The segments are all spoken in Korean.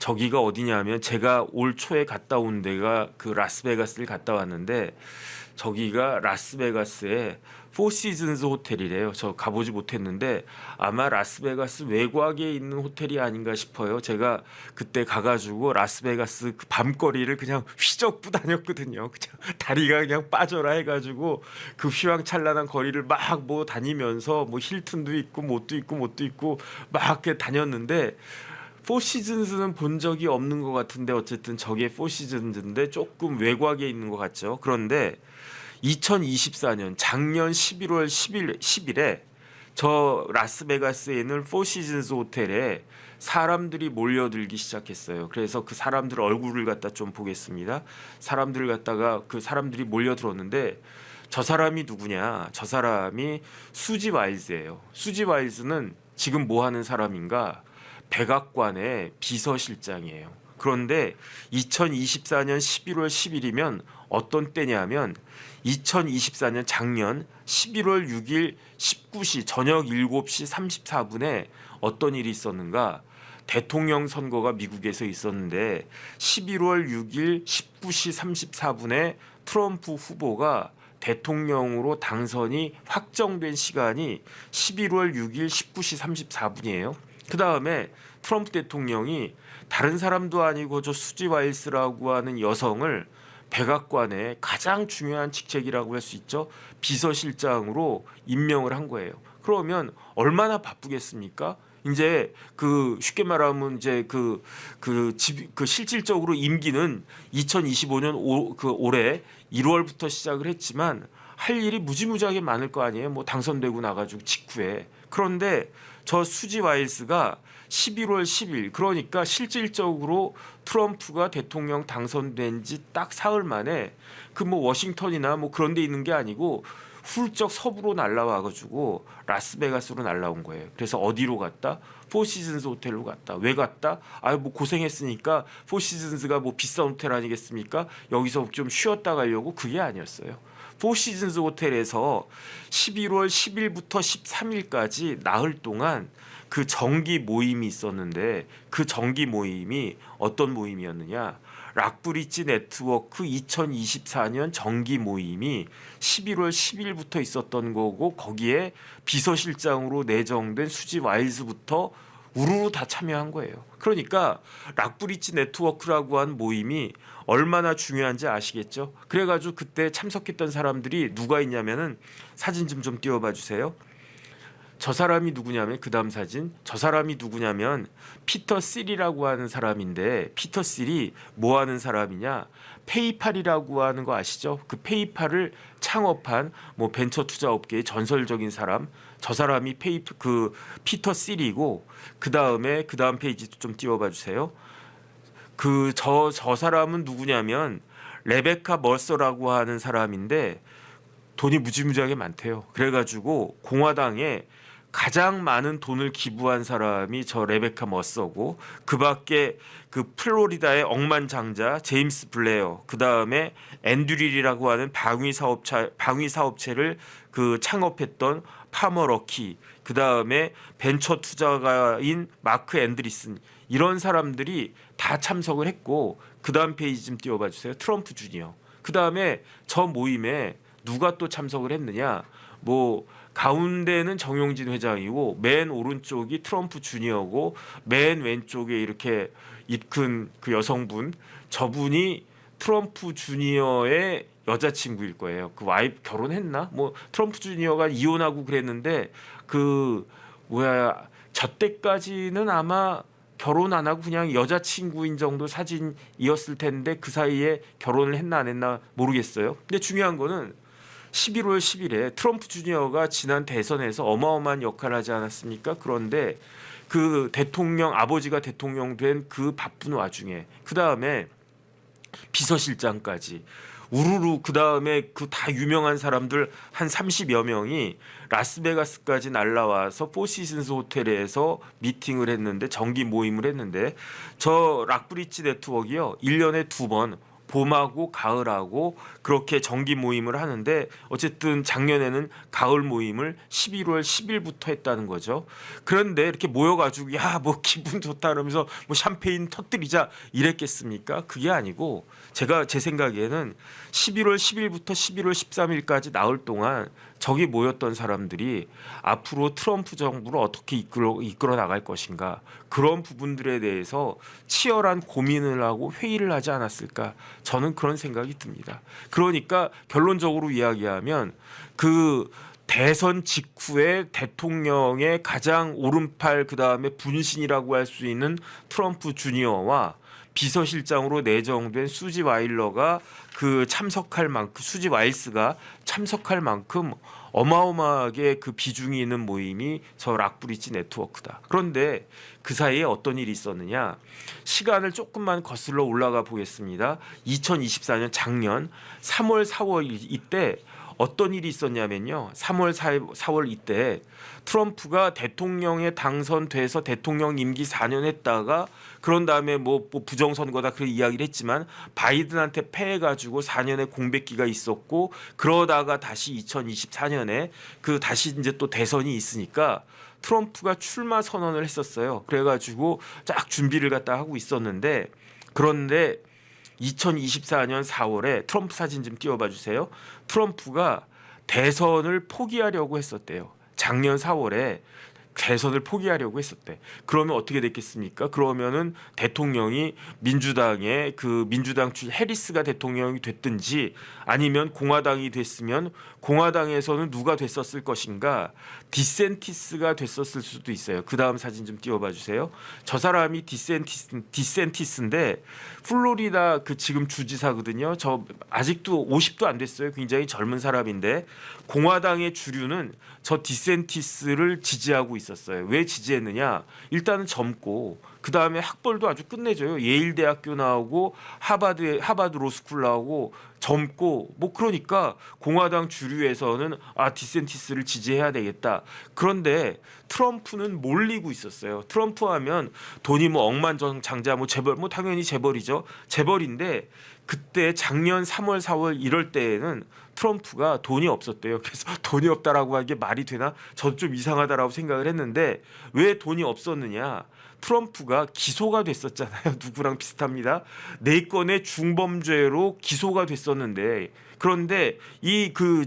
저기가 어디냐면 제가 올 초에 갔다 온 데가 그 라스베가스를 갔다 왔는데 저기가 라스베가스의 포시즌스 호텔이래요. 저 가보지 못했는데 아마 라스베가스 외곽에 있는 호텔이 아닌가 싶어요. 제가 그때 가가지고 라스베가스 그 밤거리를 그냥 휘젓고 다녔거든요. 그냥 다리가 그냥 빠져라 해가지고 그 휘황찬란한 거리를 막 뭐 다니면서 뭐 힐튼도 있고 뭣도 있고 뭣도 있고 막 이렇게 다녔는데 포시즌스는 본 적이 없는 것 같은데 어쨌든 저게 포시즌스인데 조금 외곽에 있는 것 같죠. 그런데 2024년 작년 11월 10일에 저 라스베가스에 있는 포시즌스 호텔에 사람들이 몰려들기 시작했어요. 그래서 그 사람들 얼굴을 갖다 좀 보겠습니다. 사람들을 갖다가 그 사람들이 몰려들었는데 저 사람이 누구냐? 저 사람이 수지 와일즈예요. 수지 와일즈는 지금 뭐 하는 사람인가? 백악관의 비서실장이에요. 그런데 2024년 11월 10일이면 어떤 때냐면 2024년 작년 11월 6일 19시 저녁 7시 34분에 어떤 일이 있었는가? 대통령 선거가 미국에서 있었는데 11월 6일 19시 34분에 트럼프 후보가 대통령으로 당선이 확정된 시간이 11월 6일 19시 34분이에요. 그 다음에 트럼프 대통령이 다른 사람도 아니고 저 수지 와일스라고 하는 여성을 백악관의 가장 중요한 직책이라고 할 수 있죠. 비서실장으로 임명을 한 거예요. 그러면 얼마나 바쁘겠습니까? 이제 그 쉽게 말하면 이제 그 실질적으로 임기는 2025년 올해 1월부터 시작을 했지만 할 일이 무지무지하게 많을 거 아니에요. 뭐 당선되고 나가지고 직후에. 그런데 저 수지 와일스가 11월 10일 그러니까 실질적으로 트럼프가 대통령 당선된 지 딱 사흘 만에 그 뭐 워싱턴이나 뭐 그런 데 있는 게 아니고 훌쩍 서부로 날라와 가지고 라스베가스로 날라온 거예요. 그래서 어디로 갔다? 포시즌스 호텔로 갔다. 왜 갔다? 뭐 고생했으니까 포시즌스가 뭐 비싼 호텔 아니겠습니까? 여기서 좀 쉬었다 가려고 그게 아니었어요. 포시즌스 호텔에서 11월 10일부터 13일까지 나흘 동안 그 정기 모임이 있었는데 그 정기 모임이 어떤 모임이었느냐? 락브리지 네트워크 2024년 정기 모임이 11월 10일부터 있었던 거고 거기에 비서실장으로 내정된 수지 와일즈부터 우르르 다 참여한 거예요. 그러니까 락브리지 네트워크라고 한 모임이 얼마나 중요한지 아시겠죠? 그래가지고 그때 참석했던 사람들이 누가 있냐면은 사진 좀 띄워봐 주세요. 저 사람이 누구냐면 그 다음 사진 저 사람이 누구냐면 피터 실이라고 하는 사람인데 피터 실이 뭐 하는 사람이냐 페이팔이라고 하는 거 아시죠? 그 페이팔을 창업한 뭐 벤처 투자 업계의 전설적인 사람 저 사람이 피터 실이고 그 다음 페이지 좀 띄워봐 주세요. 저 사람은 누구냐면 레베카 머서라고 하는 사람인데 돈이 무지무지하게 많대요. 그래가지고 공화당에 가장 많은 돈을 기부한 사람이 저 레베카 머서고 그밖에 그 플로리다의 억만장자 제임스 블레어 그 다음에 앤드릴이라고 하는 방위 사업체를 그 창업했던 파머 럭키 그 다음에 벤처 투자가인 마크 앤드리슨 이런 사람들이 다 참석을 했고 그 다음 페이지 좀 띄워봐 주세요. 트럼프 주니어 그 다음에 저 모임에 누가 또 참석을 했느냐 뭐 가운데는 정용진 회장이고 맨 오른쪽이 트럼프 주니어고 맨 왼쪽에 이렇게 입 큰 그 여성분 저분이 트럼프 주니어의 여자친구일 거예요. 그 와이프 결혼했나? 뭐 트럼프 주니어가 이혼하고 그랬는데 저 때까지는 아마 결혼 안 하고 그냥 여자친구인 정도 사진이었을 텐데 그 사이에 결혼을 했나 안 했나 모르겠어요. 근데 중요한 거는 11월 10일에 트럼프 주니어가 지난 대선에서 어마어마한 역할을 하지 않았습니까? 그런데 그 아버지가 대통령 된 그 바쁜 와중에 그 다음에 비서실장까지 우르르 그 다음에 그 다 유명한 사람들 한 30여 명이 라스베가스까지 날라와서 포시즌스 호텔에서 미팅을 했는데 정기 모임을 했는데 저 락브리지 네트워크요 1년에 2번 봄하고 가을하고 그렇게 정기 모임을 하는데 어쨌든 작년에는 가을 모임을 11월 10일부터 했다는 거죠. 그런데 이렇게 모여가지고 야 뭐 기분 좋다 그러면서 뭐 샴페인 터뜨리자 이랬겠습니까? 그게 아니고 제가 제 생각에는 11월 10일부터 11월 13일까지 나흘 동안 저기 모였던 사람들이 앞으로 트럼프 정부를 어떻게 이끌어 나갈 것인가 그런 부분들에 대해서 치열한 고민을 하고 회의를 하지 않았을까 저는 그런 생각이 듭니다. 그러니까 결론적으로 이야기하면 그 대선 직후에 대통령의 가장 오른팔 그다음에 분신이라고 할 수 있는 트럼프 주니어와 비서실장으로 내정된 수지 와일러가 그 참석할 만큼 수지 와일스가 참석할 만큼 어마어마하게 그 비중이 있는 모임이 저 락브리지 네트워크다. 그런데 그 사이에 어떤 일이 있었느냐? 시간을 조금만 거슬러 올라가 보겠습니다. 2024년 작년 3월 4월 이때 어떤 일이 있었냐면요. 3월 4월 이때 트럼프가 대통령에 당선돼서 대통령 임기 4년 했다가 그런 다음에 뭐 부정선거다 그런 이야기를 했지만 바이든한테 패해가지고 4년의 공백기가 있었고 그러다가 다시 2024년에 그 다시 이제 또 대선이 있으니까 트럼프가 출마 선언을 했었어요. 그래가지고 쫙 준비를 갖다 하고 있었는데 그런데 2024년 4월에 트럼프 사진 좀 띄워봐 주세요. 트럼프가 대선을 포기하려고 했었대요. 작년 4월에 대선을 포기하려고 했었대. 그러면 어떻게 됐겠습니까? 그러면은 대통령이 민주당의 그 민주당 해리스가 대통령이 됐든지 아니면 공화당이 됐으면 공화당에서는 누가 됐었을 것인가? 디센티스가 됐었을 수도 있어요. 그 다음 사진 좀 띄워봐 주세요. 저 사람이 디센티스인데 플로리다 그 지금 주지사거든요. 저 아직도 50도 안 됐어요. 굉장히 젊은 사람인데 공화당의 주류는 저 디센티스를 지지하고 있었어요. 왜 지지했느냐? 일단은 젊고 그 다음에 학벌도 아주 끝내줘요. 예일 대학교 나오고 하버드 로스쿨 나오고 젊고 뭐 그러니까 공화당 주류에서는 아 디센티스를 지지해야 되겠다. 그런데 트럼프는 몰리고 있었어요. 트럼프 하면 돈이 뭐 억만장자 뭐 재벌 뭐 당연히 재벌이죠. 재벌인데 그때 작년 3월 4월 이럴 때에는 트럼프가 돈이 없었대요. 그래서 돈이 없다라고 하는 게 말이 되나? 저도 좀 이상하다라고 생각을 했는데 왜 돈이 없었느냐? 트럼프가 기소가 됐었잖아요. 누구랑 비슷합니다. 4건의 중범죄로 기소가 됐었는데 그런데 이 그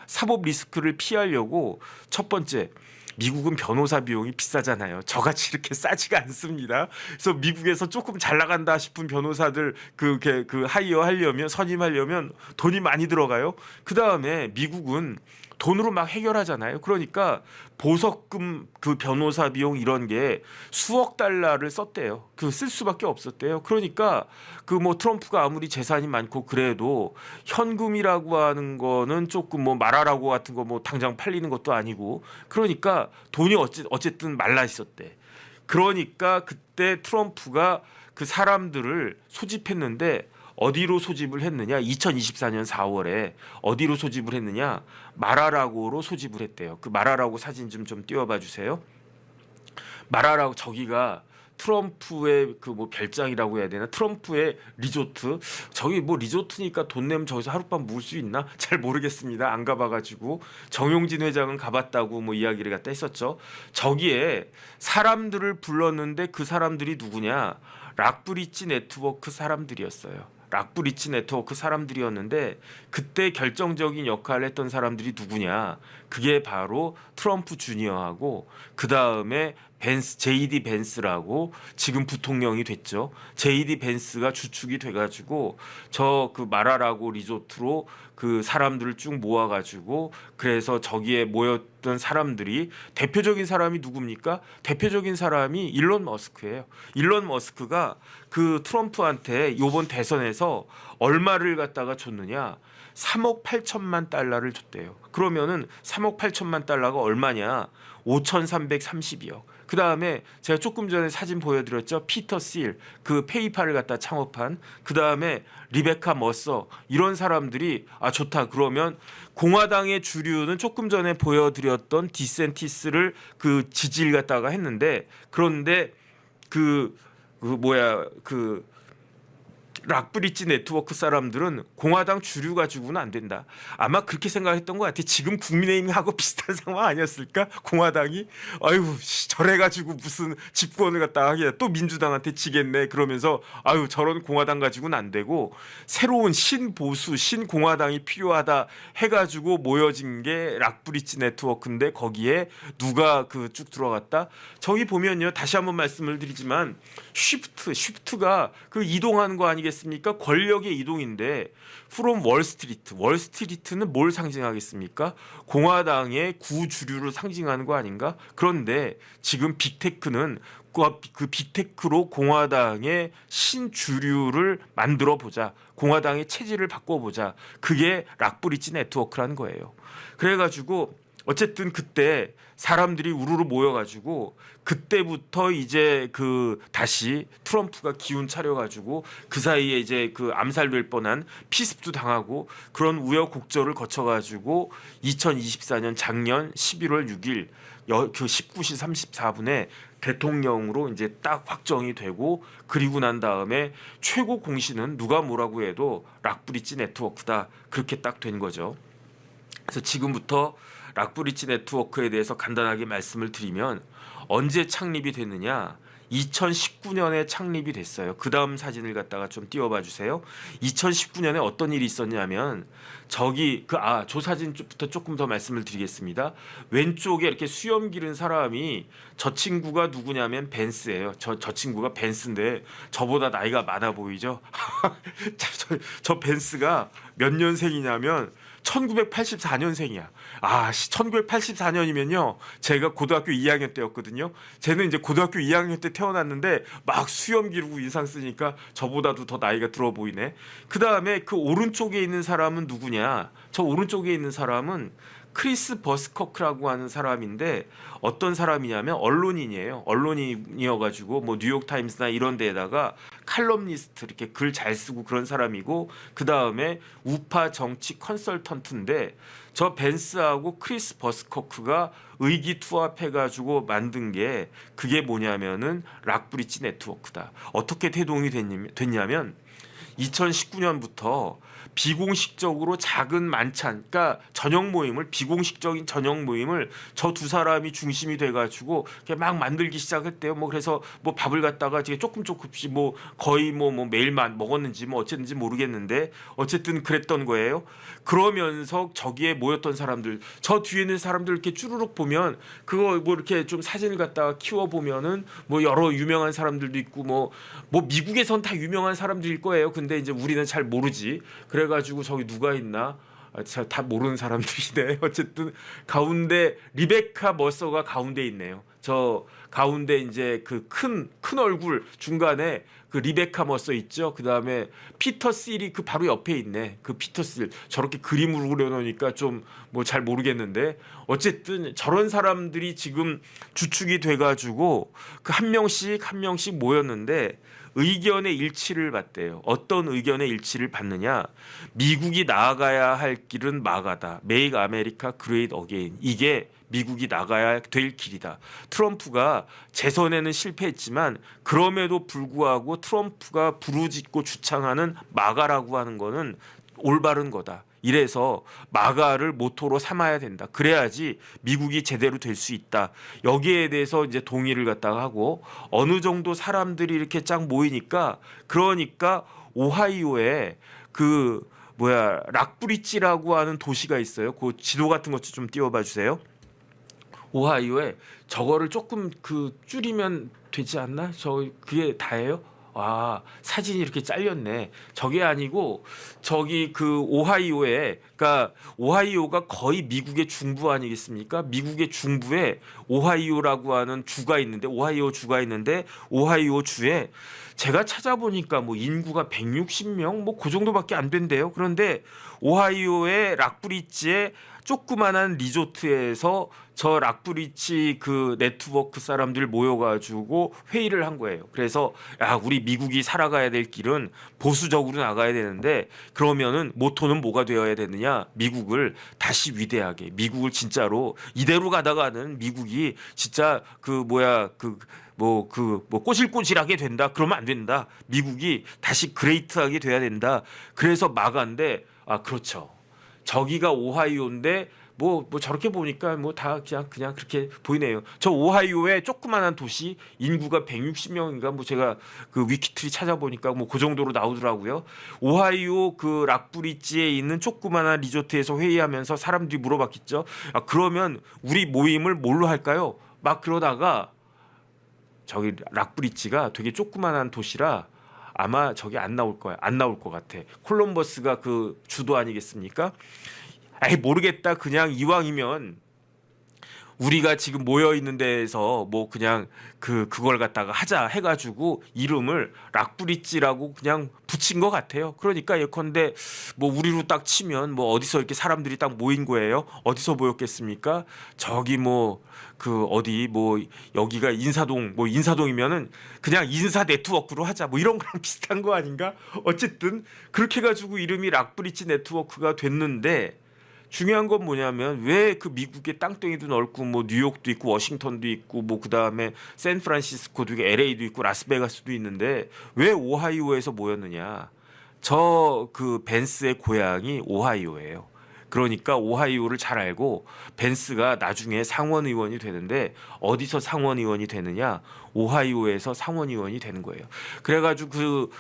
사법 리스크를 피하려고 첫 번째 미국은 변호사 비용이 비싸잖아요. 저같이 이렇게 싸지가 않습니다. 그래서 미국에서 조금 잘 나간다 싶은 변호사들 그 하이어 하려면 선임하려면 돈이 많이 들어가요. 그 다음에 미국은 돈으로 막 해결하잖아요. 그러니까 보석금 그 변호사 비용 이런 게 수억 달러를 썼대요. 그 쓸 수밖에 없었대요. 그러니까 그 뭐 트럼프가 아무리 재산이 많고 그래도 현금이라고 하는 거는 조금 뭐 말하라고 같은 거 뭐 당장 팔리는 것도 아니고 그러니까 돈이 어쨌든 말라 있었대. 그러니까 그때 트럼프가 그 사람들을 소집했는데 어디로 소집을 했느냐? 2024년 4월에 어디로 소집을 했느냐? 마라라고로 소집을 했대요. 그 마라라고 사진 좀 띄워봐 주세요. 마라라고 저기가 트럼프의 그 뭐 별장이라고 해야 되나? 트럼프의 리조트. 저기 뭐 리조트니까 돈 내면 저기서 하룻밤 묵을 수 있나? 잘 모르겠습니다. 안 가봐가지고 정용진 회장은 가봤다고 뭐 이야기를 갖다 했었죠. 저기에 사람들을 불렀는데 그 사람들이 누구냐? 락브리지 네트워크 사람들이었어요. 락브리지 네트워크 사람들이었는데 그때 결정적인 역할을 했던 사람들이 누구냐? 그게 바로 트럼프 주니어하고 그 다음에 JD 벤스라고 지금 부통령이 됐죠. JD 벤스가 주축이 돼가지고 저 그 마라라고 리조트로 그 사람들을 쭉 모아가지고 그래서 저기에 모였던 사람들이 대표적인 사람이 누굽니까? 대표적인 사람이 일론 머스크예요. 일론 머스크가 그 트럼프한테 이번 대선에서 얼마를 갖다가 줬느냐? 3억 8천만 달러를 줬대요. 그러면은 3억 8천만 달러가 얼마냐? 5,332억. 그 다음에 제가 조금 전에 사진 보여드렸죠. 피터 실 그 페이팔을 갖다 창업한 그 다음에 리베카 머서 이런 사람들이 아 좋다 그러면 공화당의 주류는 조금 전에 보여드렸던 디센티스를 그 지지를 갖다가 했는데 그런데 그 락브리지 네트워크 사람들은 공화당 주류 가지고는 안 된다. 아마 그렇게 생각했던 것 같아. 지금 국민의힘하고 비슷한 상황 아니었을까? 공화당이 아유 저래가지고 무슨 집권을 갖다가 하게 또 민주당한테 지겠네. 그러면서 아유 저런 공화당 가지고는 안 되고 새로운 신보수 신공화당이 필요하다 해가지고 모여진 게 락브리지 네트워크인데 거기에 누가 그 쭉 들어갔다? 저기 보면요. 다시 한번 말씀을 드리지만 쉬프트가 그 이동하는 거 아니겠습니까? 권력의 이동인데 from 월스트리트는 뭘 상징하겠습니까? 공화당의 구주류를 상징하는 거 아닌가? 그런데 지금 빅테크는 그 빅테크로 공화당의 신주류를 만들어 보자. 공화당의 체질을 바꿔보자. 그게 락브리지 네트워크라는 거예요. 그래가지고 어쨌든 그때 사람들이 우르르 모여가지고 그때부터 이제 그 다시 트럼프가 기운 차려가지고 그 사이에 이제 그 암살될 뻔한 피습도 당하고 그런 우여곡절을 거쳐가지고 2024년 작년 11월 6일 그 19시 34분에 대통령으로 이제 딱 확정이 되고 그리고 난 다음에 최고 공신은 누가 뭐라고 해도 락브리지 네트워크다 그렇게 딱 된 거죠. 그래서 지금부터 락브리지 네트워크에 대해서 간단하게 말씀을 드리면 언제 창립이 됐느냐? 2019년에 창립이 됐어요. 그 다음 사진을 갖다가 좀 띄워봐 주세요. 2019년에 어떤 일이 있었냐면 저기 저 사진부터 조금 더 말씀을 드리겠습니다. 왼쪽에 이렇게 수염 기른 사람이 저 친구가 누구냐면 벤스예요. 저 친구가 벤스인데 저보다 나이가 많아 보이죠? 저 벤스가 몇 년생이냐면 1984년생이야. 1984년이면요. 제가 고등학교 2학년 때였거든요. 쟤는 이제 고등학교 2학년 때 태어났는데 막 수염 기르고 인상 쓰니까 저보다도 더 나이가 들어 보이네. 그 다음에 그 오른쪽에 있는 사람은 누구냐? 저 오른쪽에 있는 사람은 크리스 버스커크라고 하는 사람인데 어떤 사람이냐면 언론인이에요. 언론인이어가지고 뭐 뉴욕 타임스나 이런 데에다가 칼럼니스트 이렇게 글 잘 쓰고 그런 사람이고 그 다음에 우파 정치 컨설턴트인데 저 벤스하고 크리스 버스커크가 의기투합해가지고 만든 게 그게 뭐냐면은 락브리지 네트워크다. 어떻게 대동이 됐냐면 2019년부터 비공식적으로 작은 만찬, 그러니까 저녁 모임을 비공식적인 저녁 모임을 저 두 사람이 중심이 돼가지고 막 만들기 시작했대요. 뭐 그래서 뭐 밥을 갖다가 조금씩 뭐 거의 뭐 매일만 먹었는지 뭐 어쨌든지 모르겠는데 어쨌든 그랬던 거예요. 그러면서 저기에 모였던 사람들, 저 뒤에 있는 사람들 이렇게 쭈루룩 보면 그거 뭐 이렇게 좀 사진을 갖다가 키워 보면은 뭐 여러 유명한 사람들도 있고 뭐 미국에선 다 유명한 사람들일 거예요. 근데 이제 우리는 잘 모르지. 그래가지고 저기 누가 있나? 다 모르는 사람들이네. 어쨌든 가운데 리베카 머서가 가운데 있네요. 저 가운데 이제 그 큰 얼굴 중간에 그 리베카 머서 있죠. 그 다음에 피터 실이 그 바로 옆에 있네. 그 피터 실 저렇게 그림으로 그려놓으니까 좀 뭐 잘 모르겠는데 어쨌든 저런 사람들이 지금 주축이 돼가지고 그 한 명씩 모였는데. 의견의 일치를 받대요. 어떤 의견의 일치를 받느냐? 미국이 나아가야 할 길은 마가다. Make America Great Again. 이게 미국이 나가야 될 길이다. 트럼프가 재선에는 실패했지만 그럼에도 불구하고 트럼프가 부르짖고 주창하는 마가라고 하는 거는 올바른 거다. 이래서 마가를 모토로 삼아야 된다. 그래야지 미국이 제대로 될 수 있다. 여기에 대해서 이제 동의를 갖다가 하고 어느 정도 사람들이 이렇게 쫙 모이니까 그러니까 오하이오에 그 락브리지라고 하는 도시가 있어요. 그 지도 같은 것 좀 띄워봐 주세요. 오하이오에 저거를 조금 그 줄이면 되지 않나? 그게 다예요? 사진이 이렇게 잘렸네. 저게 아니고 저기 그 오하이오에 그러니까 오하이오가 거의 미국의 중부 아니겠습니까? 미국의 중부에 오하이오라고 하는 주가 있는데 오하이오 주가 있는데 오하이오 주에 제가 찾아보니까 뭐 인구가 160명 뭐 그 정도밖에 안 된대요. 그런데 오하이오의 락브리지에 조그만한 리조트에서 저 락브리치 그 네트워크 사람들 모여가지고 회의를 한 거예요. 그래서 야, 우리 미국이 살아가야 될 길은 보수적으로 나가야 되는데 그러면은 모토는 뭐가 되어야 되느냐? 미국을 다시 위대하게, 미국을 진짜로 이대로 가다가는 미국이 진짜 꼬질꼬질하게 된다. 그러면 안 된다. 미국이 다시 그레이트하게 돼야 된다. 그래서 막았는데 그렇죠. 저기가 오하이오인데 뭐 저렇게 보니까 뭐 다 그냥 그렇게 보이네요. 저 오하이오의 조그만한 도시 인구가 160명인가 뭐 제가 그 위키트리 찾아보니까 뭐 그 정도로 나오더라고요. 오하이오 그 락브리지에 있는 조그만한 리조트에서 회의하면서 사람들이 물어봤겠죠. 그러면 우리 모임을 뭘로 할까요? 막 그러다가 저기 락브리지가 되게 조그만한 도시라 아마 저기 안 나올 거야. 안 나올 것 같아. 콜럼버스가 그 주도 아니겠습니까? 모르겠다. 그냥 이왕이면 우리가 지금 모여 있는 데에서 뭐 그냥 그걸 갖다가 하자 해가지고 이름을 락브리지라고 그냥 붙인 것 같아요. 그러니까 예컨대 뭐 우리로 딱 치면 뭐 어디서 이렇게 사람들이 딱 모인 거예요. 어디서 모였겠습니까? 저기 뭐 어디 뭐 여기가 인사동 뭐 인사동이면은 그냥 인사 네트워크로 하자 뭐 이런 거랑 비슷한 거 아닌가? 어쨌든 그렇게 해가지고 이름이 락브리지 네트워크가 됐는데. 중요한 건 뭐냐면 왜 그 미국의 땅덩이도 넓고 뭐 뉴욕도 있고 워싱턴도 있고 뭐 그다음에 샌프란시스코도 있고 LA도 있고 라스베가스도 있는데 왜 오하이오에서 모였느냐? 저 그 벤스의 고향이 오하이오예요. 그러니까 오하이오를 잘 알고 벤스가 나중에 상원 의원이 되는데 어디서 상원 의원이 되느냐? 오하이오에서 상원 의원이 되는 거예요. 그래가지고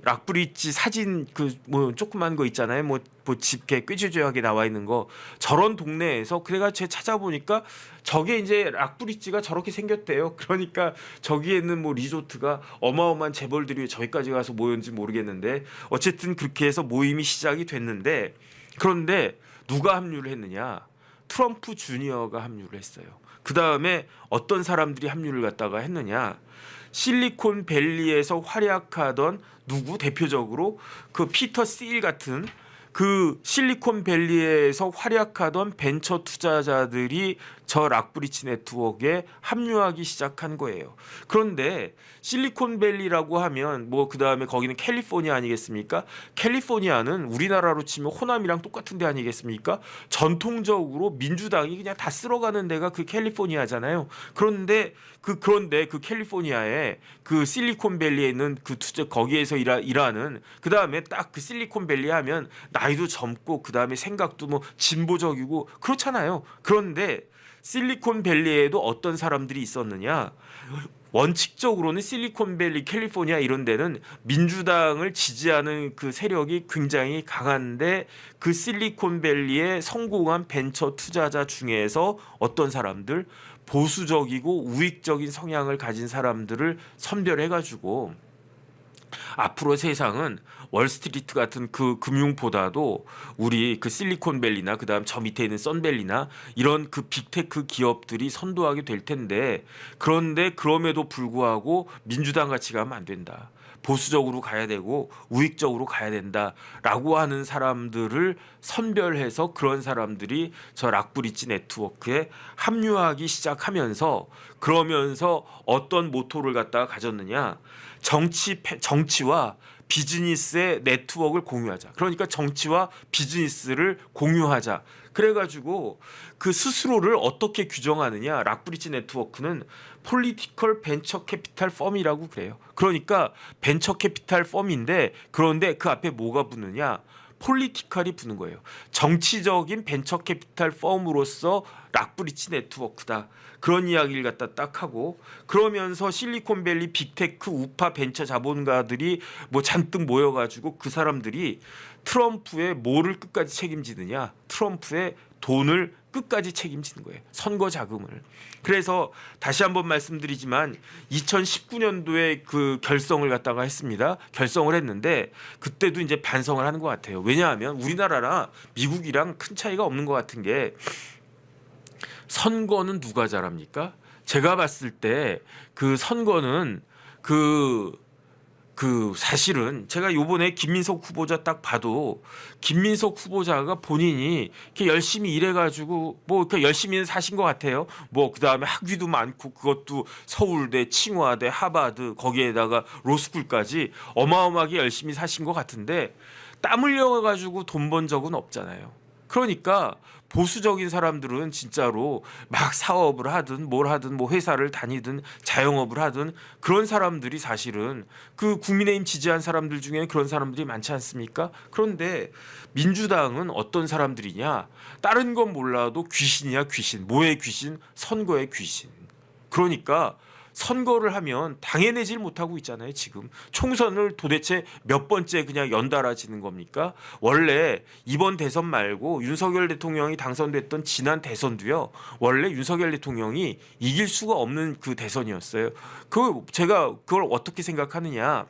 락브리지 사진 뭐 조그만 거 있잖아요. 뭐 집게 꾀죄죄하게 나와 있는 거 저런 동네에서 그래가 제가 찾아보니까 저게 이제 락브리지가 저렇게 생겼대요. 그러니까 저기에 있는 뭐 리조트가 어마어마한 재벌들이 저기까지 가서 모였는지 모르겠는데 어쨌든 그렇게 해서 모임이 시작이 됐는데 그런데 누가 합류를 했느냐? 트럼프 주니어가 합류를 했어요. 그 다음에 어떤 사람들이 합류를 갖다가 했느냐? 실리콘밸리에서 활약하던 누구 대표적으로 그 피터 실 같은 그 실리콘밸리에서 활약하던 벤처 투자자들이 저 락브리지 네트워크에 합류하기 시작한 거예요. 그런데 실리콘밸리라고 하면 뭐 그다음에 거기는 캘리포니아 아니겠습니까? 캘리포니아는 우리나라로 치면 호남이랑 똑같은 데 아니겠습니까? 전통적으로 민주당이 그냥 다 쓸어가는 데가 그 캘리포니아잖아요. 그런데 그 캘리포니아에 그 실리콘밸리에 있는 그 투자 거기에서 일하는 그다음에 딱 그 실리콘밸리 하면 나이도 젊고 그다음에 생각도 뭐 진보적이고 그렇잖아요. 그런데 실리콘밸리에도 어떤 사람들이 있었느냐? 원칙적으로는 실리콘밸리, 캘리포니아 이런 데는 민주당을 지지하는 그 세력이 굉장히 강한데 그 실리콘밸리에 성공한 벤처 투자자 중에서 어떤 사람들 보수적이고 우익적인 성향을 가진 사람들을 선별해가지고 앞으로 세상은 월스트리트 같은 그 금융보다도 우리 그 실리콘밸리나 그다음 저 밑에 있는 선밸리나 이런 그 빅테크 기업들이 선도하게 될 텐데 그런데 그럼에도 불구하고 민주당 같이 가면 안 된다. 보수적으로 가야 되고 우익적으로 가야 된다라고 하는 사람들을 선별해서 그런 사람들이 저 락브리지 네트워크에 합류하기 시작하면서 그러면서 어떤 모토를 갖다가 가졌느냐? 정치와 비즈니스의 네트워크를 공유하자. 그러니까 정치와 비즈니스를 공유하자. 그래가지고 그 스스로를 어떻게 규정하느냐? 락브리지 네트워크는 폴리티컬 벤처 캐피탈 펌이라고 그래요. 그러니까 벤처 캐피탈 펌인데 그런데 그 앞에 뭐가 붙느냐? 폴리티컬이 붙는 거예요. 정치적인 벤처 캐피탈 펌으로서 락브리지 네트워크다. 그런 이야기를 갖다 딱 하고 그러면서 실리콘밸리 빅테크 우파 벤처 자본가들이 뭐 잔뜩 모여가지고 그 사람들이 트럼프의 뭐를 끝까지 책임지느냐? 트럼프의 돈을 끝까지 책임지는 거예요. 선거 자금을. 그래서 다시 한번 말씀드리지만 2019년도에 그 결성을 갖다가 했습니다. 결성을 했는데 그때도 이제 반성을 하는 것 같아요. 왜냐하면 우리나라랑 미국이랑 큰 차이가 없는 것 같은 게 선거는 누가 잘합니까? 제가 봤을 때 그 선거는 그 그 사실은 제가 요번에 김민석 후보자 딱 봐도 김민석 후보자가 본인이 이렇게 열심히 일해가지고 뭐 이렇게 열심히는 사신 것 같아요. 뭐 그다음에 학위도 많고 그것도 서울대, 칭화대, 하버드 거기에다가 로스쿨까지 어마어마하게 열심히 사신 것 같은데 땀 흘려가지고 돈 번 적은 없잖아요. 그러니까 보수적인 사람들은 진짜로 막 사업을 하든 뭘 하든 뭐 회사를 다니든 자영업을 하든 그런 사람들이 사실은 그 국민의힘 지지한 사람들 중에 그런 사람들이 많지 않습니까? 그런데 민주당은 어떤 사람들이냐? 다른 건 몰라도 귀신이야 귀신. 뭐의 귀신? 선거의 귀신. 그러니까 선거를 하면 당해내질 못하고 있잖아요. 지금 총선을 도대체 몇 번째 그냥 연달아지는 겁니까? 원래 이번 대선 말고 윤석열 대통령이 당선됐던 지난 대선도요. 원래 윤석열 대통령이 이길 수가 없는 그 대선이었어요. 그 제가 그걸 어떻게 생각하느냐?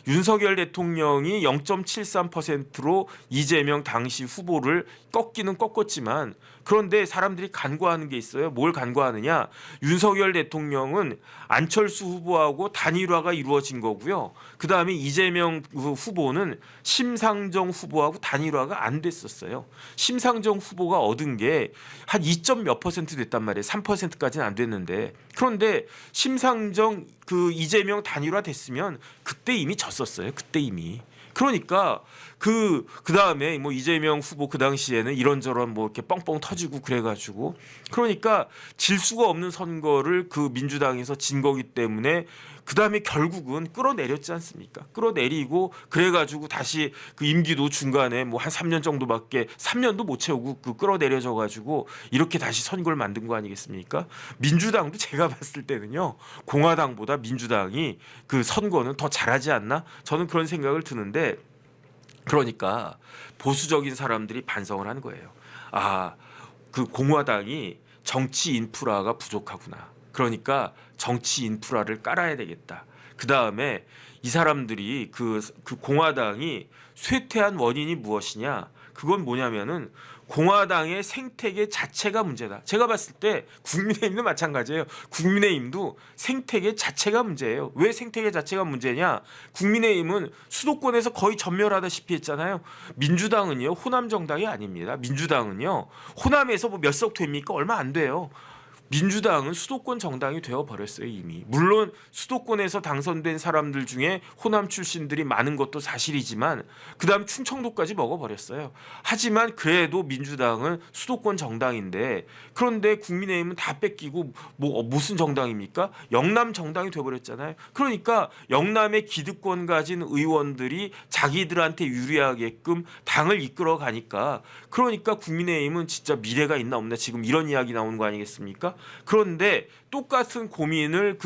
윤석열 대통령이 0.73%로 이재명 당시 후보를 꺾기는 꺾었지만 그런데 사람들이 간과하는 게 있어요. 뭘 간과하느냐? 윤석열 대통령은 안철수 후보하고 단일화가 이루어진 거고요. 그다음에 이재명 후보는 심상정 후보하고 단일화가 안 됐었어요. 심상정 후보가 얻은 게 한 2점 몇 퍼센트 됐단 말이에요. 3%까지는 안 됐는데. 그런데 심상정 그 이재명 단일화 됐으면 그때 이미 졌었어요. 그때 이미. 그러니까 그다음에 뭐 이재명 후보 그 당시에는 이런저런 뭐 이렇게 뻥뻥 터지고 그래가지고 그러니까 질 수가 없는 선거를 그 민주당에서 진 거기 때문에 그다음에 결국은 끌어내렸지 않습니까? 끌어내리고 그래가지고 다시 그 임기도 중간에 뭐 한 3년 정도밖에 3년도 못 채우고 그 끌어내려져 가지고 이렇게 다시 선거를 만든 거 아니겠습니까? 민주당도 제가 봤을 때는요 공화당보다 민주당이 그 선거는 더 잘하지 않나? 저는 그런 생각을 드는데 그러니까 보수적인 사람들이 반성을 하는 거예요. 아, 그 공화당이 정치 인프라가 부족하구나. 그러니까 정치 인프라를 깔아야 되겠다. 그 다음에 이 사람들이 그 공화당이 쇠퇴한 원인이 무엇이냐? 그건 뭐냐면은 공화당의 생태계 자체가 문제다. 제가 봤을 때 국민의힘도 마찬가지예요. 국민의힘도 생태계 자체가 문제예요. 왜 생태계 자체가 문제냐? 국민의힘은 수도권에서 거의 전멸하다시피 했잖아요. 민주당은요 호남 정당이 아닙니다. 민주당은요 호남에서 뭐 몇 석 됩니까? 얼마 안 돼요. 민주당은 수도권 정당이 되어버렸어요 이미. 물론 수도권에서 당선된 사람들 중에 호남 출신들이 많은 것도 사실이지만 그다음 충청도까지 먹어버렸어요. 하지만 그래도 민주당은 수도권 정당인데 그런데 국민의힘은 다 뺏기고 뭐 무슨 정당입니까? 영남 정당이 되어버렸잖아요. 그러니까 영남의 기득권 가진 의원들이 자기들한테 유리하게끔 당을 이끌어 가니까 그러니까 국민의힘은 진짜 미래가 있나 없나 지금 이런 이야기 나오는 거 아니겠습니까? 그런데 똑같은 고민을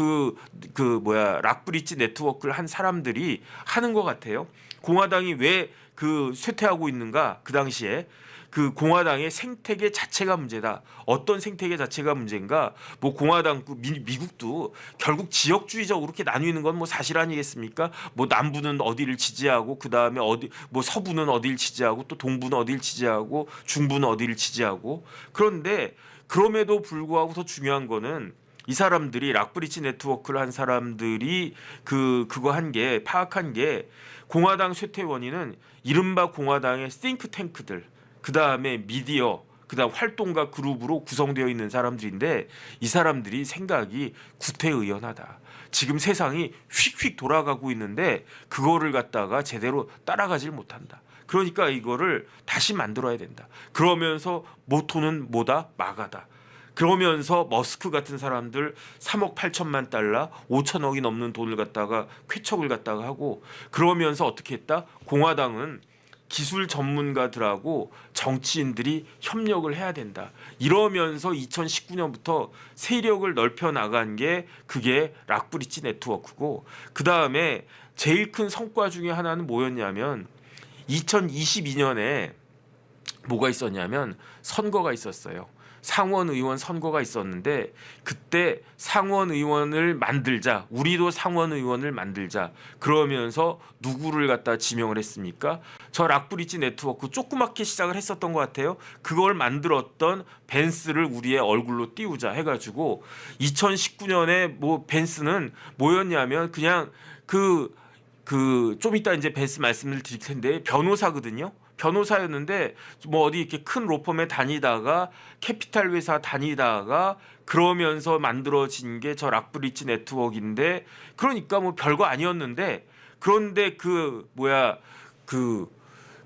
락브리지 네트워크를 한 사람들이 하는 것 같아요. 공화당이 왜 그 쇠퇴하고 있는가? 그 당시에 그 공화당의 생태계 자체가 문제다. 어떤 생태계 자체가 문제인가? 뭐 공화당 미국도 결국 지역주의적으로 이렇게 나뉘는 건 뭐 사실 아니겠습니까? 뭐 남부는 어디를 지지하고 그 다음에 어디 뭐 서부는 어디를 지지하고 또 동부는 어디를 지지하고 중부는 어디를 지지하고 그런데 그럼에도 불구하고 더 중요한 거는 이 사람들이 락브리지 네트워크를 한 사람들이 그거 한 게 파악한 게 공화당 쇠퇴 원인은 이른바 공화당의 싱크탱크들 그다음에 미디어 그다음 활동가 그룹으로 구성되어 있는 사람들인데 이 사람들이 생각이 구태의연하다. 지금 세상이 휙휙 돌아가고 있는데 그거를 갖다가 제대로 따라가질 못한다. 그러니까 이거를 다시 만들어야 된다. 그러면서 모토는 뭐다? 마가다. 그러면서 머스크 같은 사람들 3억 8천만 달러 5천억이 넘는 돈을 갖다가 쾌척을 갖다가 하고 그러면서 어떻게 했다? 공화당은 기술 전문가들하고 정치인들이 협력을 해야 된다. 이러면서 2019년부터 세력을 넓혀 나간 게 그게 락브리지 네트워크고 그다음에 제일 큰 성과 중에 하나는 뭐였냐면 2022년에 뭐가 있었냐면 선거가 있었어요. 상원 의원 선거가 있었는데 그때 상원 의원을 만들자. 우리도 상원 의원을 만들자. 그러면서 누구를 갖다 지명을 했습니까? 저 락브리지 네트워크 조그맣게 시작을 했었던 것 같아요. 그걸 만들었던 벤스를 우리의 얼굴로 띄우자 해가지고 2019년에 뭐 벤스는 뭐였냐면 그냥 그 좀 이따 이제 벤스 말씀을 드릴 텐데 변호사거든요. 변호사였는데 뭐 어디 이렇게 큰 로펌에 다니다가 캐피탈 회사 다니다가 그러면서 만들어진 게 저 락브리지 네트워크인데 그러니까 뭐 별거 아니었는데 그런데 그 뭐야 그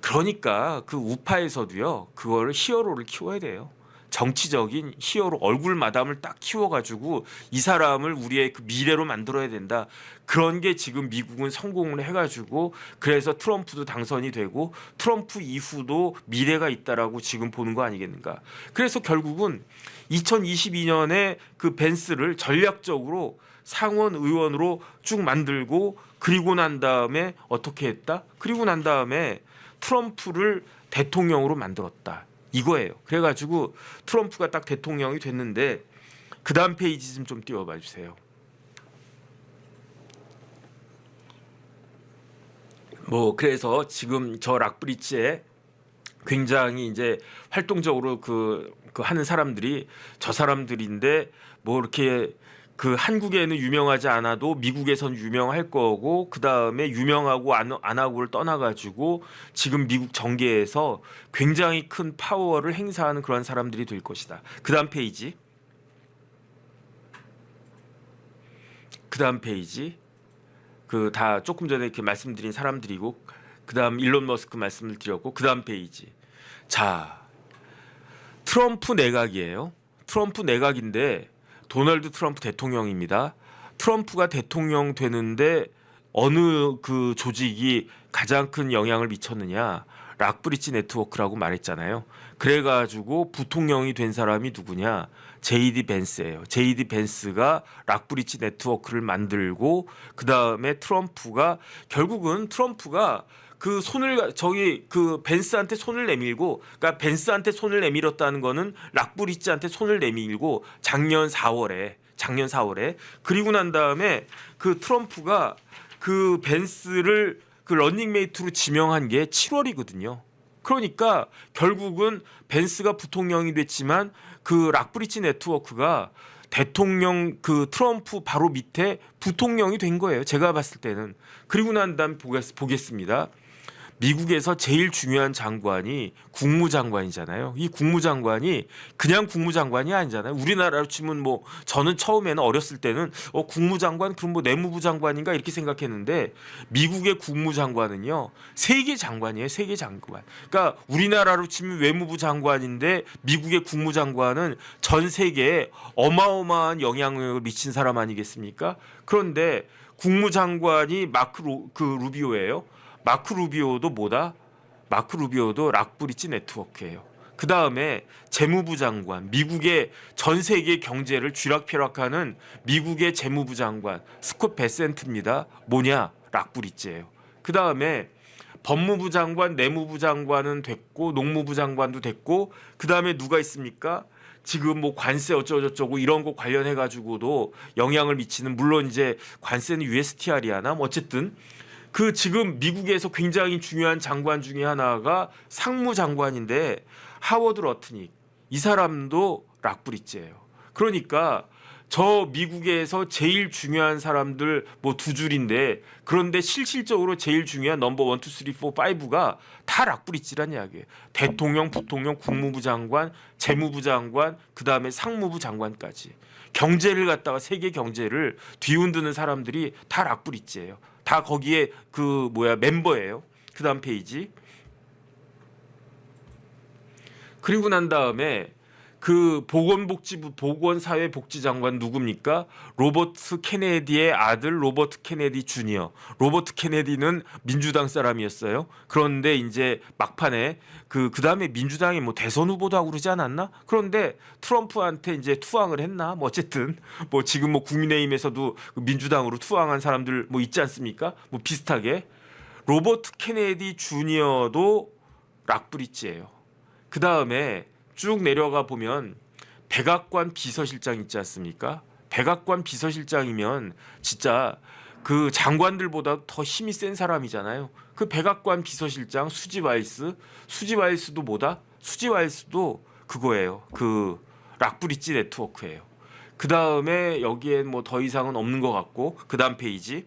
그러니까 그 우파에서도요 그거를 히어로를 키워야 돼요. 정치적인 히어로 얼굴 마담을 딱 키워가지고 이 사람을 우리의 그 미래로 만들어야 된다. 그런 게 지금 미국은 성공을 해가지고 그래서 트럼프도 당선이 되고 트럼프 이후도 미래가 있다라고 지금 보는 거 아니겠는가. 그래서 결국은 2022년에 그 벤스를 전략적으로 상원 의원으로 쭉 만들고 그리고 난 다음에 어떻게 했다? 그리고 난 다음에 트럼프를 대통령으로 만들었다. 이거예요. 그래가지고 트럼프가 딱 대통령이 됐는데 그 다음 페이지 좀 띄워봐 주세요. 뭐 그래서 지금 저 락브리지에 굉장히 이제 활동적으로 그 하는 사람들이 저 사람들인데 뭐 이렇게 그 한국에는 유명하지 않아도 미국에선 유명할 거고 그 다음에 유명하고 안 하고를 떠나가지고 지금 미국 정계에서 굉장히 큰 파워를 행사하는 그런 사람들이 될 것이다. 그 다음 페이지. 그 다음 페이지. 그 다 조금 전에 이렇게 말씀드린 사람들이고 그 다음 일론 머스크 말씀을 드렸고 그 다음 페이지. 자, 트럼프 내각이에요. 트럼프 내각인데 도널드 트럼프 대통령입니다. 트럼프가 대통령 되는데 어느 그 조직이 가장 큰 영향을 미쳤느냐? 락브리지 네트워크라고 말했잖아요. 그래가지고 부통령이 된 사람이 누구냐? 제이디 벤스예요. 제이디 벤스가 락브리지 네트워크를 만들고 그 다음에 트럼프가 결국은 트럼프가 그 손을 저기 그 벤스한테 손을 내밀고 그러니까 벤스한테 손을 내밀었다는 거는 락브리지한테 손을 내밀고 작년 4월에 그리고 난 다음에 그 트럼프가 그 벤스를 그 런닝메이트로 지명한 게 7월이거든요. 그러니까 결국은 벤스가 부통령이 됐지만 그 락브리지 네트워크가 대통령 그 트럼프 바로 밑에 부통령이 된 거예요. 제가 봤을 때는. 그리고 난 다음 보겠습니다. 미국에서 제일 중요한 장관이 국무장관이잖아요. 이 국무장관이 그냥 국무장관이 아니잖아요. 우리나라로 치면 뭐 저는 처음에는 어렸을 때는 국무장관 그럼 뭐 내무부 장관인가 이렇게 생각했는데 미국의 국무장관은요 세계 장관이에요. 세계 장관. 그러니까 우리나라로 치면 외무부 장관인데 미국의 국무장관은 전 세계에 어마어마한 영향력을 미친 사람 아니겠습니까? 그런데 국무장관이 마크 루비오예요. 마크 루비오도 뭐다? 마크 루비오도 락브리지 네트워크예요. 그 다음에 재무부 장관, 미국의 전 세계 경제를 쥐락펴락하는 미국의 재무부 장관 스콧 베센트입니다. 뭐냐? 락브리지예요. 그 다음에 법무부 장관, 내무부 장관은 됐고 농무부 장관도 됐고 그 다음에 누가 있습니까? 지금 뭐 관세 어쩌고저쩌고 이런 거 관련해 가지고도 영향을 미치는 물론 이제 관세는 USTR이야 뭐 어쨌든 그 지금 미국에서 굉장히 중요한 장관 중에 하나가 상무장관인데 하워드 러트닉 이 사람도 락브리지예요. 그러니까 저 미국에서 제일 중요한 사람들 뭐 두 줄인데 그런데 실질적으로 제일 중요한 넘버 1, 2, 3, 4, 5가 다 락브리지란 이야기예요. 대통령, 부통령, 국무부 장관, 재무부 장관, 그 다음에 상무부 장관까지 경제를 갖다가 세계 경제를 뒤흔드는 사람들이 다 락브리지예요. 다 거기에 그 멤버예요. 그 다음 페이지. 그리고 난 다음에 그 보건복지부 보건사회복지장관 누굽니까? 로버트 케네디의 아들 로버트 케네디 주니어. 로버트 케네디는 민주당 사람이었어요. 그런데 이제 막판에 그 다음에 민주당이 뭐 대선 후보도 하고 그러지 않았나? 그런데 트럼프한테 이제 투항을 했나? 뭐 어쨌든 뭐 지금 뭐 국민의힘에서도 민주당으로 투항한 사람들 뭐 있지 않습니까? 뭐 비슷하게 로버트 케네디 주니어도 락브리지예요. 그 다음에 쭉 내려가 보면 백악관 비서실장 있지 않습니까? 백악관 비서실장이면 진짜 그 장관들보다 더 힘이 센 사람이잖아요. 그 백악관 비서실장 수지 와이스도 뭐다? 수지 와이스도 그거예요. 그 락브리지 네트워크예요. 그 다음에 여기엔 뭐 더 이상은 없는 것 같고 그 다음 페이지.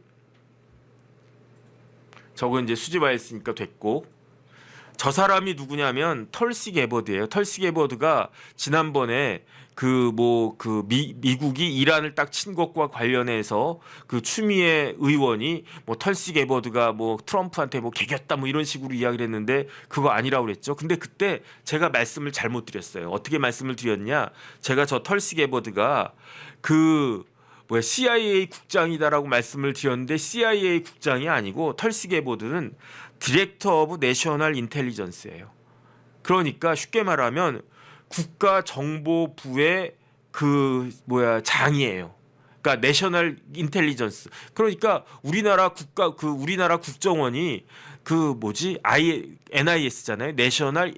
저거 이제 수집하였으니까 됐고, 저 사람이 누구냐면 털시 게버드예요. 털시 게버드가 지난번에 미국이 이란을 딱 친 것과 관련해서 그 추미애 의원이 뭐 털시 게버드가 뭐 트럼프한테 뭐 개겼다 뭐 이런 식으로 이야기를 했는데 그거 아니라고 그랬죠. 근데 그때 제가 말씀을 잘못 드렸어요. 어떻게 말씀을 드렸냐? 제가 저 털시 게버드가 CIA 국장이다라고 말씀을 드렸는데 CIA 국장이 아니고 털시 게버드는 디렉터 오브 내셔널 인텔리전스예요. 그러니까 쉽게 말하면 국가정보부의 장이에요. 그러니까 내셔널 인텔리전스. 그러니까 우리나라 국정원이 NIS잖아요. 내셔널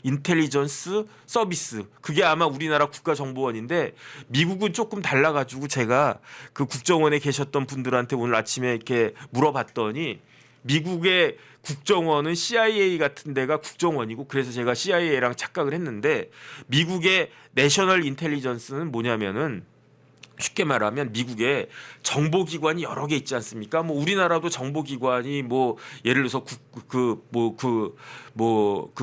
인텔리전스 서비스. 그게 아마 우리나라 국가정보원인데 미국은 조금 달라가지고 제가 그 국정원에 계셨던 분들한테 오늘 아침에 이렇게 물어봤더니 미국의 국정원은 CIA 같은 데가 국정원이고 그래서 제가 CIA랑 착각을 했는데 미국의 내셔널 인텔리전스는 뭐냐면은 쉽게 말하면 미국에 정보기관이 여러 개 있지 않습니까? 뭐 우리나라도 정보기관이 뭐 예를 들어서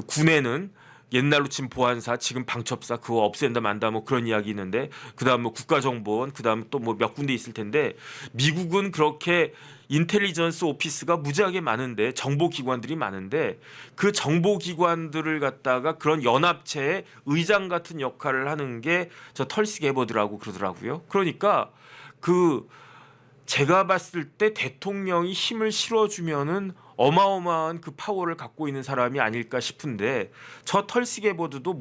군에는 옛날로 치면 보안사, 지금 방첩사 그거 없앤다 만다 뭐 그런 이야기 있는데 그다음 뭐 국가정보원, 그다음 또 뭐 몇 군데 있을 텐데 미국은 그렇게 인텔리전스 오피스가 무지하게 많은데 정보기관들이 많은데 그 정보기관들을 갖다가 그런 연합체의 의장 같은 역할을 하는 게 저 털시 게버드라고 그러더라고요. 그러니까 제가 봤을 때 대통령이 힘을 실어주면은 어마어마한 그 파워를 갖고 있는 사람이 아닐까 싶은데 저 털시 게버드도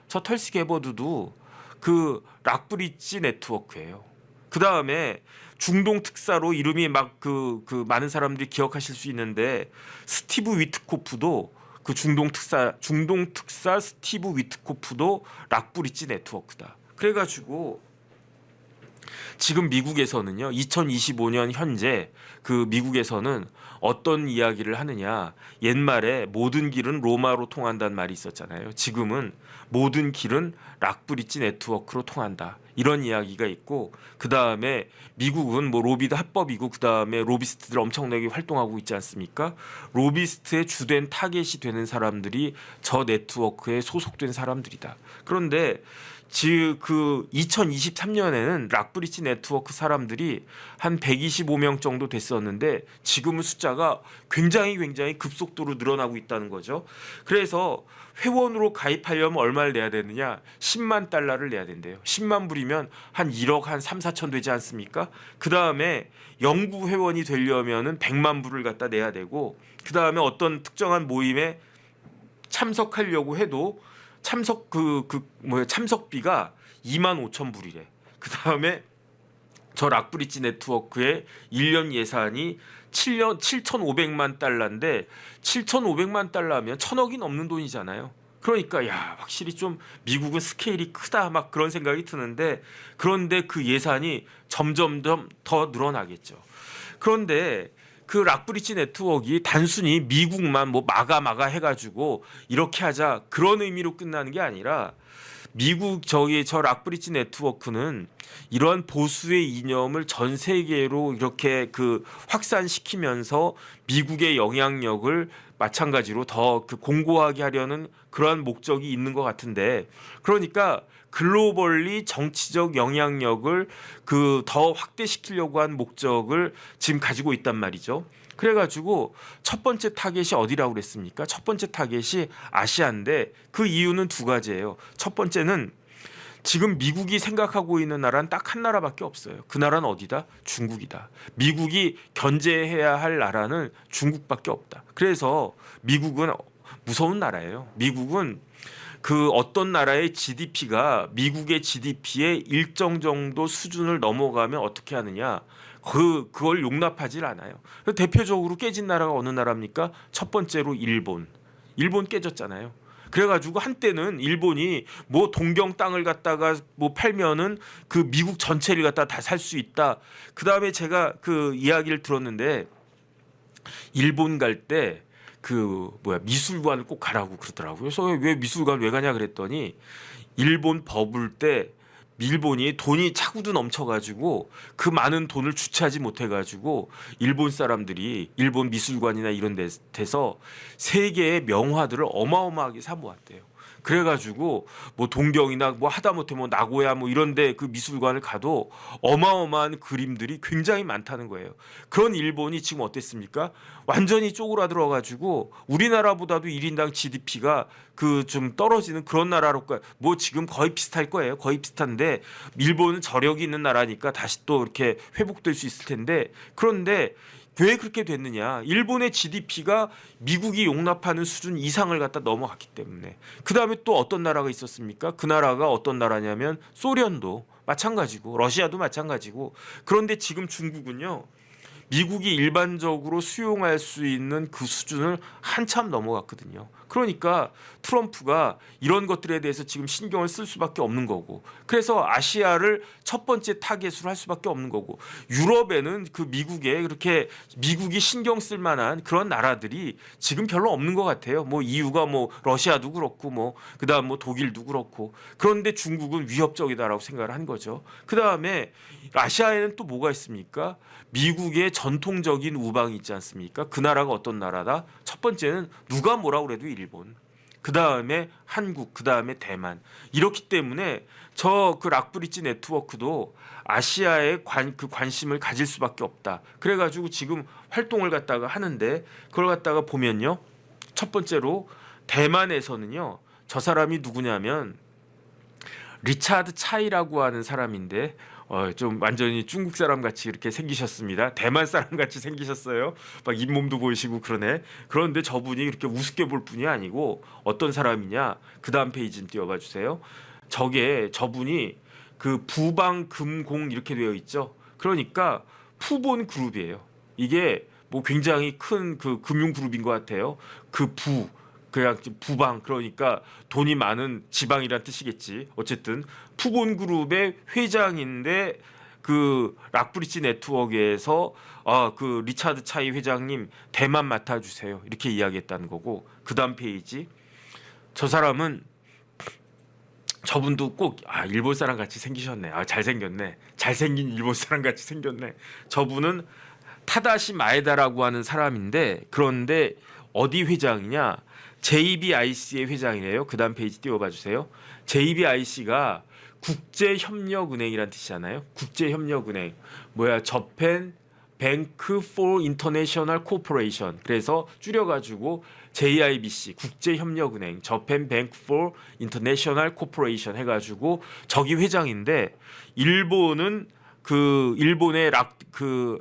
저 털시 게버드도 그 락브리지 네트워크예요. 그 다음에 중동 특사로 이름이 막 많은 사람들이 기억하실 수 있는데 스티브 위트코프도 그 중동 특사 스티브 위트코프도 락브리지 네트워크다. 그래가지고 지금 미국에서는요, 2025년 현재 그 미국에서는 어떤 이야기를 하느냐. 옛말에 모든 길은 로마로 통한다는 말이 있었잖아요. 지금은 모든 길은 락브리지 네트워크로 통한다. 이런 이야기가 있고 그 다음에 미국은 뭐 로비도 합법이고 그 다음에 로비스트들 엄청나게 활동하고 있지 않습니까? 로비스트의 주된 타겟이 되는 사람들이 저 네트워크에 소속된 사람들이다. 그런데 2023년에는 락브리지 네트워크 사람들이 한 125명 정도 됐었는데 지금은 숫자가 굉장히 급속도로 늘어나고 있다는 거죠. 그래서 회원으로 가입하려면 얼마를 내야 되느냐? 10만 달러를 내야 된대요. 10만 불이면 한 1억 한 3, 4천 되지 않습니까? 그 다음에 영구 회원이 되려면은 100만 불을 갖다 내야 되고 그 다음에 어떤 특정한 모임에 참석하려고 해도 참석비가 2만 5천 불이래. 그 다음에 저 락브리지 네트워크의 1년 예산이 7,500만 달러인데 7,500만 달러면 1,000억이 넘는 돈이잖아요. 그러니까 확실히 좀 미국은 스케일이 크다 막 그런 생각이 드는데 그런데 그 예산이 점점 더 늘어나겠죠. 그런데 그 락브리지 네트워크가 단순히 미국만 뭐 마가 해가지고 이렇게 하자 그런 의미로 끝나는 게 아니라 미국 저 락브리지 네트워크는 이러한 보수의 이념을 전 세계로 이렇게 확산시키면서 미국의 영향력을 마찬가지로 더 공고하게 하려는 그러한 목적이 있는 것 같은데 그러니까 글로벌리 정치적 영향력을 더 확대시키려고 한 목적을 지금 가지고 있단 말이죠. 그래가지고 첫 번째 타겟이 어디라고 그랬습니까? 첫 번째 타겟이 아시아인데 그 이유는 두 가지예요. 첫 번째는 지금 미국이 생각하고 있는 나라는 딱 한 나라밖에 없어요. 그 나라는 어디다? 중국이다. 미국이 견제해야 할 나라는 중국밖에 없다. 그래서 미국은 무서운 나라예요. 미국은 어떤 나라의 GDP가 미국의 GDP의 일정 정도 수준을 넘어가면 어떻게 하느냐? 그걸 용납하질 않아요. 대표적으로 깨진 나라가 어느 나라입니까? 첫 번째로 일본 깨졌잖아요. 그래가지고 한때는 일본이 뭐 동경 땅을 갖다가 뭐 팔면은 그 미국 전체를 갖다 다 살 수 있다. 그 다음에 제가 이야기를 들었는데 일본 갈 때 미술관을 꼭 가라고 그러더라고요. 그래서 왜 미술관 왜 가냐 그랬더니 일본 버블 때 일본이 돈이 차고도 넘쳐가지고 그 많은 돈을 주체하지 못해가지고 일본 사람들이 일본 미술관이나 이런 데서 세계의 명화들을 어마어마하게 사모았대요. 그래가지고 뭐 동경이나 뭐 하다못해 뭐 나고야 뭐 이런데 그 미술관을 가도 어마어마한 그림들이 굉장히 많다는 거예요. 그런 일본이 지금 어땠습니까? 완전히 쪼그라들어가지고 우리나라보다도 1인당 GDP가 그 좀 떨어지는 그런 나라로 뭐 지금 거의 비슷할 거예요. 거의 비슷한데 일본은 저력이 있는 나라니까 다시 또 이렇게 회복될 수 있을 텐데 그런데 왜 그렇게 됐느냐? 일본의 GDP가 미국이 용납하는 수준 이상을 갖다 넘어갔기 때문에. 그 다음에 또 어떤 나라가 있었습니까? 그 나라가 어떤 나라냐면 소련도 마찬가지고 러시아도 마찬가지고. 그런데 지금 중국은요. 미국이 일반적으로 수용할 수 있는 그 수준을 한참 넘어갔거든요. 그러니까 트럼프가 이런 것들에 대해서 지금 신경을 쓸 수밖에 없는 거고, 그래서 아시아를 첫 번째 타겟으로 할 수밖에 없는 거고, 유럽에는 그 미국에 그렇게 미국이 신경 쓸 만한 그런 나라들이 지금 별로 없는 것 같아요. 뭐 이유가 뭐 러시아도 그렇고 뭐 그다음 뭐 독일도 그렇고. 그런데 중국은 위협적이다라고 생각을 한 거죠. 그다음에 아시아에는 또 뭐가 있습니까? 미국의 전통적인 우방이 있지 않습니까? 그 나라가 어떤 나라다? 첫 번째는 누가 뭐라 그래도 일본. 그 다음에 한국, 그 다음에 대만. 이렇기 때문에 저 그 락브리지 네트워크도 아시아에 그 관심을 가질 수밖에 없다. 그래가지고 지금 활동을 갖다가 하는데 그걸 갖다가 보면요. 첫 번째로 대만에서는요. 저 사람이 누구냐면 리차드 차이라고 하는 사람인데 좀 완전히 중국 사람 같이 이렇게 생기셨습니다. 대만 사람 같이 생기셨어요. 막 잇몸도 보이시고 그러네. 그런데 저분이 그렇게 우습게 볼 뿐이 아니고 어떤 사람이냐? 그 다음 페이지 좀 띄워봐 주세요. 저분이 그 부방금공 이렇게 되어 있죠. 그러니까 푸본 그룹이에요. 이게 뭐 굉장히 큰 그 금융 그룹인 것 같아요. 그냥 부방 그러니까 돈이 많은 지방이란 뜻이겠지. 어쨌든 푸본그룹의 회장인데 그 락브리지 네트워크에서 그 리차드 차이 회장님 대만 맡아주세요 이렇게 이야기했다는 거고. 그다음 페이지 저 사람은 저분도 꼭 일본 사람 같이 생기셨네. 잘생겼네. 잘생긴 일본 사람 같이 생겼네. 저분은 타다시 마에다라고 하는 사람인데 그런데 어디 회장이냐? JBIC의 회장이래요. 그 다음 페이지 띄워봐 주세요. JBIC가 국제협력은행이란 뜻이잖아요. 국제협력은행. 저펜 뱅크 포 인터내셔널 코퍼레이션. 그래서 줄여가지고 JIBC 국제협력은행 저펜 뱅크 포 인터내셔널 코퍼레이션 해가지고 저기 회장인데 일본은 그 일본의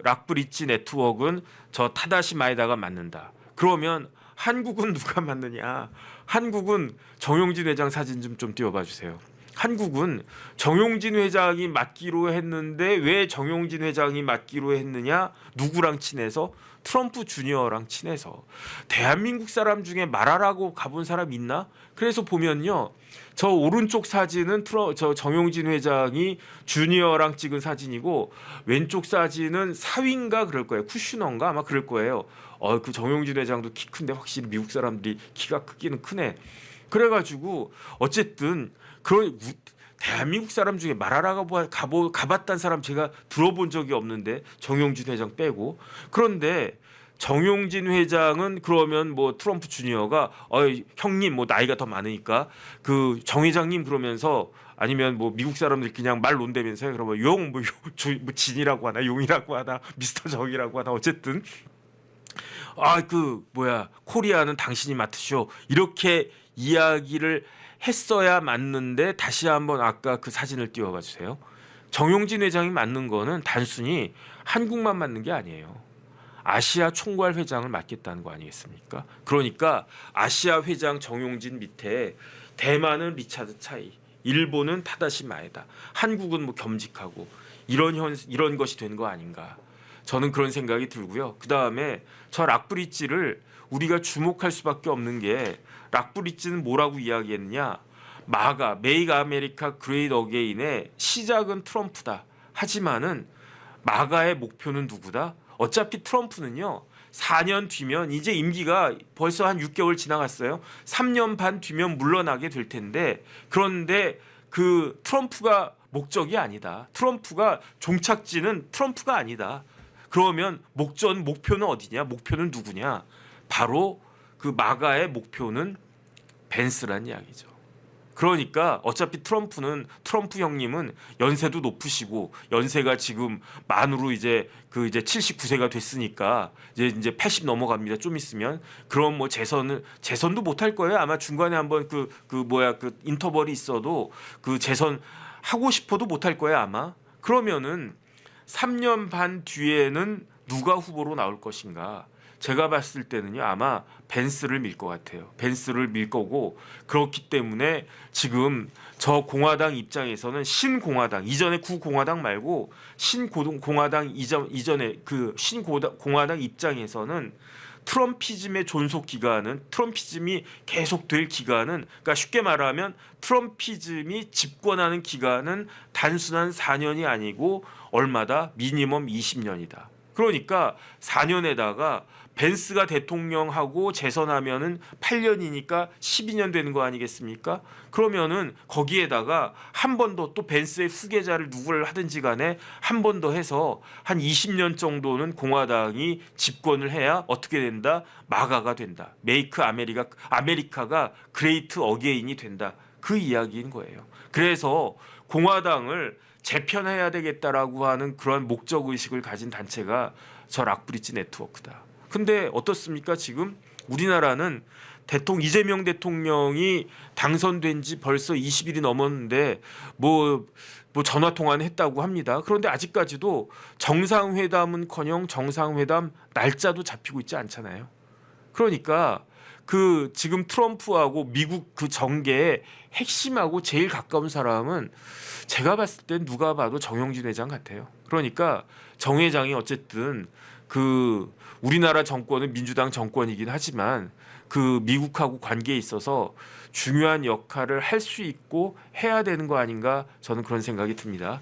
락브리지 네트워크는 저 타다시 마에다가 맡는다. 그러면 한국은 누가 맡느냐? 한국은 정용진 회장 사진 좀 띄워봐 주세요. 한국은 정용진 회장이 맡기로 했는데 왜 정용진 회장이 맡기로 했느냐? 누구랑 친해서? 트럼프 주니어랑 친해서. 대한민국 사람 중에 말하라고 가본 사람 있나? 그래서 보면요. 저 오른쪽 사진은 저 정용진 회장이 주니어랑 찍은 사진이고 왼쪽 사진은 사위인가 그럴 거예요. 쿠슈너인가 아마 그럴 거예요. 그 정용진 회장도 키 큰데 확실히 미국 사람들이 키가 크기는 크네. 그래가지고 어쨌든 그런 대한민국 사람 중에 말하라고 가봤다는 사람 제가 들어본 적이 없는데 정용진 회장 빼고. 그런데 정용진 회장은 그러면 뭐 트럼프 주니어가 형님 뭐 나이가 더 많으니까 그 정 회장님 그러면서 아니면 뭐 미국 사람들 그냥 말 논다면서요. 그러면 뭐 진이라고 하나 용이라고 하나 미스터 정이라고 하나 어쨌든 코리아는 당신이 맡으시오 이렇게 이야기를 했어야 맞는데 다시 한번 아까 그 사진을 띄워봐 주세요. 정용진 회장이 맡는 거는 단순히 한국만 맡는 게 아니에요. 아시아 총괄 회장을 맡겠다는 거 아니겠습니까? 그러니까 아시아 회장 정용진 밑에 대만은 리차드 차이, 일본은 타다시 마에다, 한국은 뭐 겸직하고 이런 것이 된 거 아닌가? 저는 그런 생각이 들고요. 그 다음에 저 락브리지를 우리가 주목할 수밖에 없는 게 락브리지는 뭐라고 이야기했느냐? 메이크 아메리카 그레이트 어게인의 시작은 트럼프다. 하지만은 마가의 목표는 누구다? 어차피 트럼프는요. 4년 뒤면 이제 임기가 벌써 한 6개월 지나갔어요. 3년 반 뒤면 물러나게 될 텐데 그런데 그 트럼프가 목적이 아니다. 트럼프가 종착지는 트럼프가 아니다. 그러면 목표는 어디냐? 목표는 누구냐? 바로 그 마가의 목표는 벤스란 이야기죠. 그러니까 어차피 트럼프 형님은 연세도 높으시고 연세가 지금 만으로 이제 79세가 됐으니까 이제 80 넘어갑니다. 좀 있으면 그럼 뭐 재선도 못 할 거예요. 아마 중간에 한번 그 인터벌이 있어도 그 재선 하고 싶어도 못 할 거예요. 아마 그러면은 3년 반 뒤에는 누가 후보로 나올 것인가? 제가 봤을 때는요 아마 벤스를 밀 것 같아요. 벤스를 밀 거고 그렇기 때문에 지금 저 공화당 입장에서는 신공화당 이전에 구공화당 말고 신공화당 이전에 그 신공화당 입장에서는 트럼피즘의 존속 기간은 트럼피즘이 계속될 기간은 그러니까 쉽게 말하면 트럼피즘이 집권하는 기간은 단순한 4년이 아니고 얼마다 미니멈 20년이다. 그러니까 4년에다가 벤스가 대통령하고 재선하면은 8년이니까 12년 되는 거 아니겠습니까? 그러면은 거기에다가 한 번 더 또 벤스의 후계자를 누구를 하든지 간에 한 번 더 해서 한 20년 정도는 공화당이 집권을 해야 어떻게 된다? 마가가 된다. 메이크 아메리카가 그레이트 어게인이 된다. 그 이야기인 거예요. 그래서 공화당을 재편해야 되겠다라고 하는 그런 목적 의식을 가진 단체가 저 락브리지 네트워크다. 근데 어떻습니까? 지금 우리나라는 이재명 대통령이 당선된 지 벌써 20일이 넘었는데 뭐 전화 통화는 했다고 합니다. 그런데 아직까지도 정상회담은커녕 정상회담 날짜도 잡히고 있지 않잖아요. 그러니까 그 지금 트럼프하고 미국 그 정계의 핵심하고 제일 가까운 사람은 제가 봤을 땐 누가 봐도 정영진 회장 같아요. 그러니까 정 회장이 어쨌든 그 우리나라 정권은 민주당 정권이긴 하지만 그 미국하고 관계에 있어서 중요한 역할을 할 수 있고 해야 되는 거 아닌가 저는 그런 생각이 듭니다.